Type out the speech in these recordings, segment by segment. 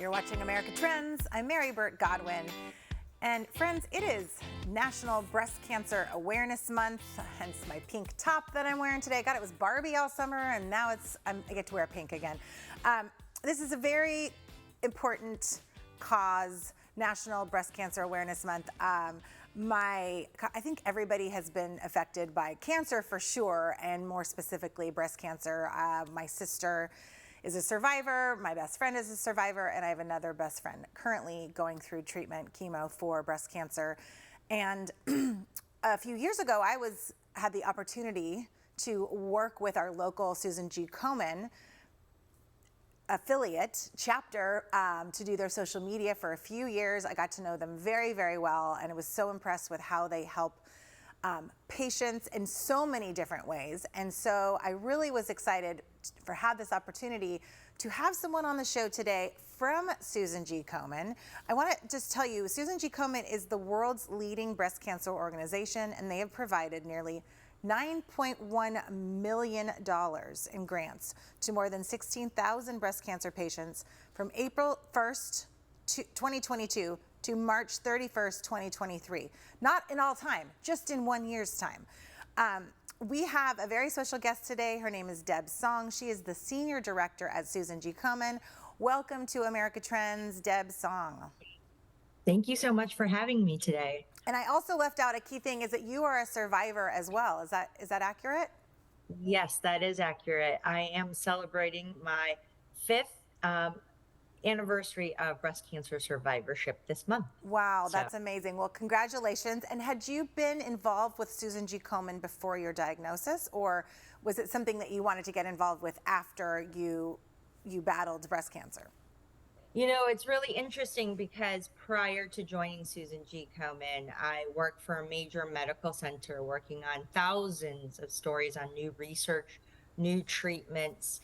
You're watching America Trends. I'm Mary Burt-Godwin. And friends, it is National Breast Cancer Awareness Month, hence my pink top that I'm wearing today. God, it was Barbie all summer, and now I get to wear pink again. This is a very important cause, National Breast Cancer Awareness Month. I think everybody has been affected by cancer for sure, and more specifically breast cancer. My sister is a survivor, my best friend is a survivor, and I have another best friend currently going through treatment, chemo for breast cancer. And a few years ago, I had the opportunity to work with our local Susan G. Komen affiliate chapter to do their social media for a few years. I got to know them very, very well, and I was so impressed with how they help patients in so many different ways. And so I really was excited for have this opportunity to have someone on the show today from Susan G. Komen. I want to just tell you, Susan G. Komen is the world's leading breast cancer organization, and they have provided nearly $9.1 million in grants to more than 16,000 breast cancer patients from April 1st, 2022 to March 31st, 2023. Not in all time, just in 1 year's time. We have a very special guest today. Her name is Deb Song. She is the Senior Director at Susan G. Komen. Welcome to America Trends, Deb Song. Thank you so much for having me today. And I also left out a key thing is that you are a survivor as well. Is that accurate? Yes, that is accurate. I am celebrating my 5th anniversary of breast cancer survivorship this month. Wow, that's amazing. Well, congratulations. And had you been involved with Susan G. Komen before your diagnosis, or was it something that you wanted to get involved with after you battled breast cancer? You know, it's really interesting because prior to joining Susan G. Komen, I worked for a major medical center working on thousands of stories on new research, new treatments,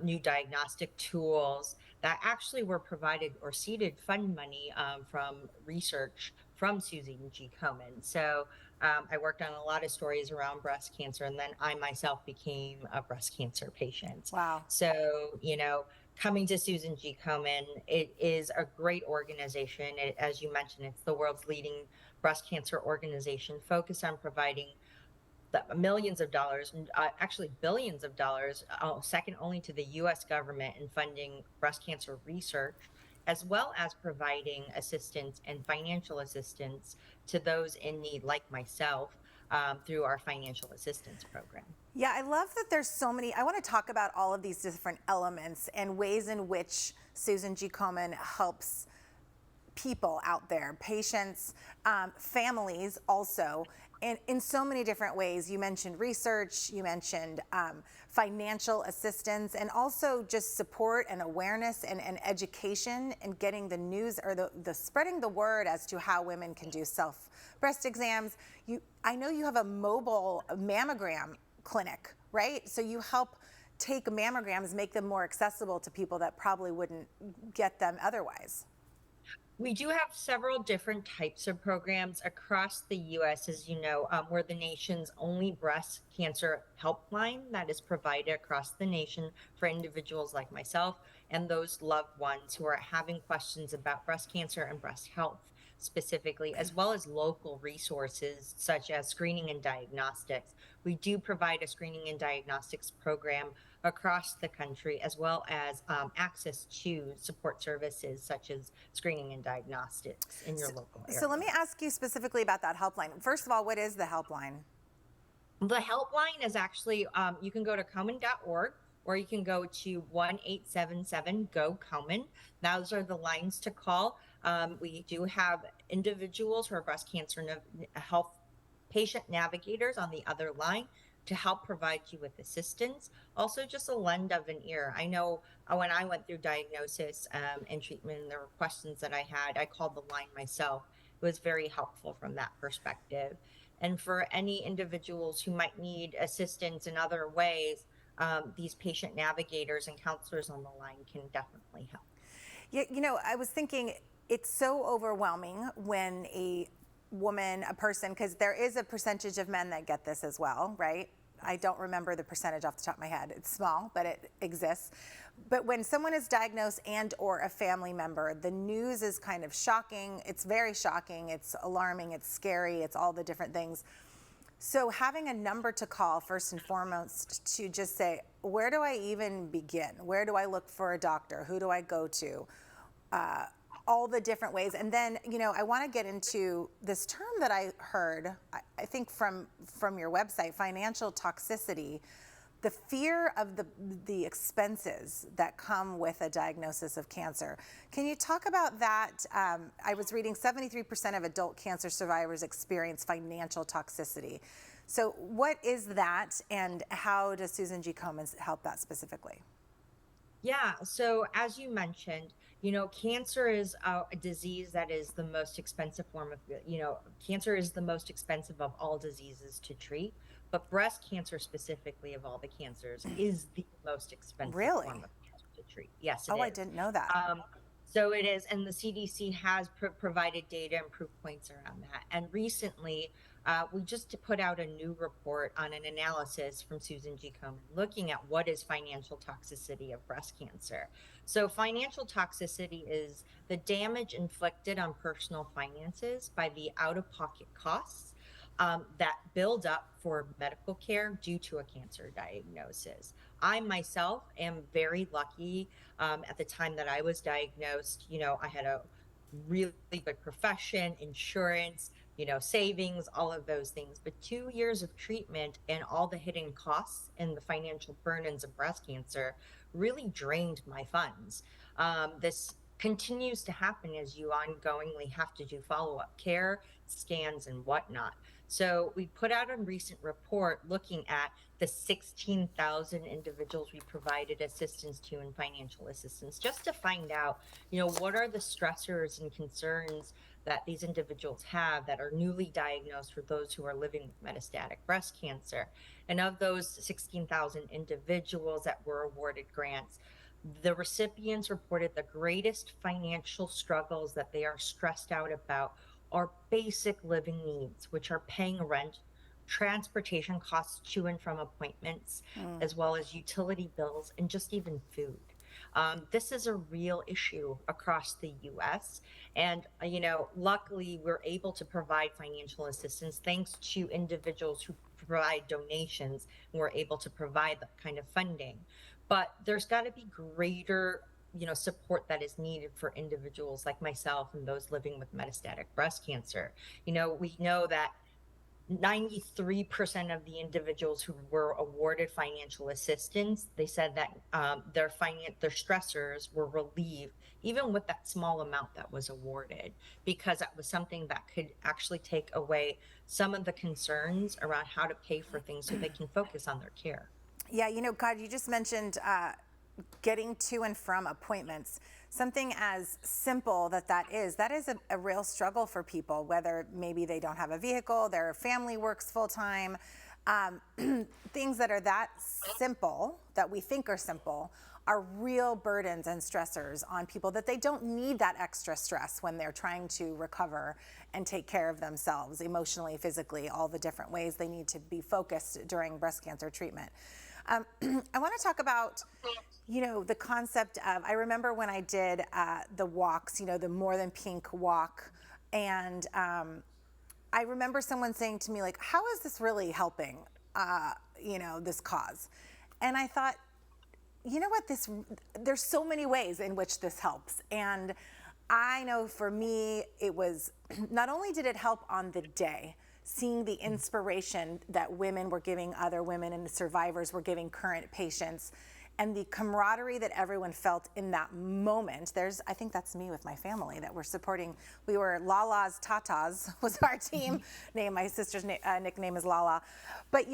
new diagnostic tools that actually were provided or seeded fund money from research from Susan G. Komen. So I worked on a lot of stories around breast cancer, and then I myself became a breast cancer patient. Wow. So, you know, coming to Susan G. Komen, it is a great organization. As you mentioned, it's the world's leading breast cancer organization focused on providing millions of dollars, actually billions of dollars, second only to the U.S. government in funding breast cancer research, as well as providing assistance and financial assistance to those in need like myself through our financial assistance program. Yeah, I love that there's so many. I want to talk about all of these different elements and ways in which Susan G. Komen helps people out there, patients, families also, and in so many different ways. You mentioned research, you mentioned financial assistance, and also just support and awareness and education and getting the news or the spreading the word as to how women can do breast exams. I know you have a mobile mammogram clinic, right? So you help take mammograms, make them more accessible to people that probably wouldn't get them otherwise. We do have several different types of programs across the U.S. As you know, we're the nation's only breast cancer helpline that is provided across the nation for individuals like myself and those loved ones who are having questions about breast cancer and breast health specifically, as well as local resources such as screening and diagnostics. We do provide a screening and diagnostics program across the country, as well as access to support services such as screening and diagnostics in your local area. So let me ask you specifically about that helpline. First of all, what is the helpline? The helpline is actually, you can go to Komen.org, or you can go to 1-877-GO-KOMEN. Those are the lines to call. We do have individuals who are breast cancer health patient navigators on the other line to help provide you with assistance. Also, just a lend of an ear. I know when I went through diagnosis and treatment, and there were questions that I had, I called the line myself. It was very helpful from that perspective. And for any individuals who might need assistance in other ways, these patient navigators and counselors on the line can definitely help. Yeah, you know, I was thinking it's so overwhelming when a person, because there is a percentage of men that get this as well, right? I don't remember the percentage off the top of my head. It's small, but it exists. But when someone is diagnosed and or a family member, the news is kind of shocking. It's very shocking. It's alarming. It's scary. It's all the different things. So having a number to call first and foremost to just say, where do I even begin? Where do I look for a doctor? Who do I go to? All the different ways. And then, I want to get into this term that I heard, I think from your website, financial toxicity, the fear of the expenses that come with a diagnosis of cancer. Can you talk about that? I was reading 73% of adult cancer survivors experience financial toxicity. So what is that, and how does Susan G. Komen help that specifically? Yeah. So as you mentioned, cancer is a disease that is the most expensive form of, cancer is the most expensive of all diseases to treat, but breast cancer specifically of all the cancers is the most expensive Really? form of cancer to treat. Yes, it is. I didn't know that. So it is, and the CDC has provided data and proof points around that. And recently, we just put out a new report on an analysis from Susan G. Komen looking at what is financial toxicity of breast cancer. So financial toxicity is the damage inflicted on personal finances by the out-of-pocket costs that build up for medical care due to a cancer diagnosis. I myself am very lucky. At the time that I was diagnosed, I had a really good profession, insurance, savings, all of those things. But 2 years of treatment and all the hidden costs and the financial burdens of breast cancer really drained my funds. This continues to happen as you ongoingly have to do follow-up care, scans, and whatnot. So we put out a recent report looking at the 16,000 individuals we provided assistance to in financial assistance, just to find out, what are the stressors and concerns that these individuals have that are newly diagnosed, for those who are living with metastatic breast cancer. And of those 16,000 individuals that were awarded grants, the recipients reported the greatest financial struggles that they are stressed out about are basic living needs, which are paying rent, transportation costs to and from appointments, as well as utility bills and just even food. This is a real issue across the US. And, luckily, we're able to provide financial assistance thanks to individuals who provide donations, and we're able to provide that kind of funding. But there's got to be greater support that is needed for individuals like myself and those living with metastatic breast cancer. We know that 93% of the individuals who were awarded financial assistance, they said that their stressors were relieved even with that small amount that was awarded, because that was something that could actually take away some of the concerns around how to pay for things so they can focus on their care. Yeah, God, you just mentioned getting to and from appointments. Something as simple that is a real struggle for people, whether maybe they don't have a vehicle, their family works full time. Things that are that simple, that we think are simple, are real burdens and stressors on people, that they don't need that extra stress when they're trying to recover and take care of themselves emotionally, physically, all the different ways they need to be focused during breast cancer treatment. I want to talk about, the concept of, I remember when I did the walks, the More Than Pink walk, and I remember someone saying to me, like, how is this really helping, this cause? And I thought, there's so many ways in which this helps. And I know for me, it was, not only did it help on the day, seeing the inspiration that women were giving other women and survivors were giving current patients, and the camaraderie that everyone felt in that moment. I think that's me with my family, that we're supporting. We were Lala's Tatas was our team name. My sister's nickname is Lala. But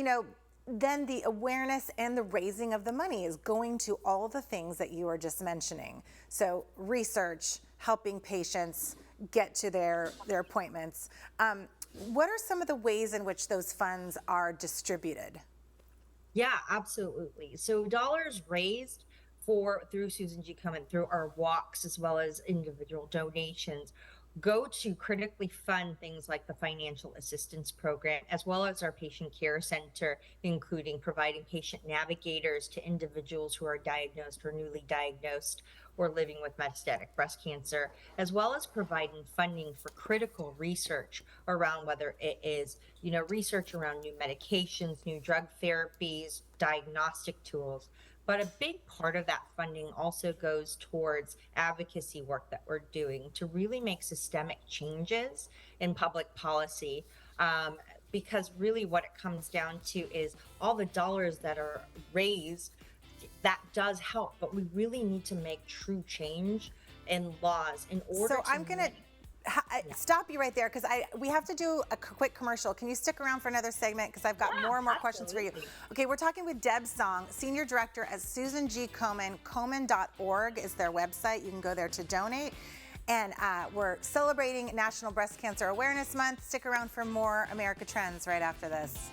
then the awareness and the raising of the money is going to all the things that you were just mentioning. So research, helping patients get to their appointments. What are some of the ways in which those funds are distributed? Yeah, absolutely. So dollars raised through Susan G. Komen, through our walks, as well as individual donations, go to critically fund things like the financial assistance program, as well as our patient care center, including providing patient navigators to individuals who are diagnosed or newly diagnosed or living with metastatic breast cancer, as well as providing funding for critical research around whether it is, research around new medications, new drug therapies, diagnostic tools. But a big part of that funding also goes towards advocacy work that we're doing to really make systemic changes in public policy. Because really what it comes down to is all the dollars that are raised, that does help, but we really need to make true change in laws in order So to I'm gonna stop you right there because we have to do a quick commercial. Can you stick around for another segment? Because I've got more and more questions for you. Okay, we're talking with Deb Song, Senior Director at Susan G. Komen. Komen.org is their website. You can go there to donate. And we're celebrating National Breast Cancer Awareness Month. Stick around for more America Trends right after this.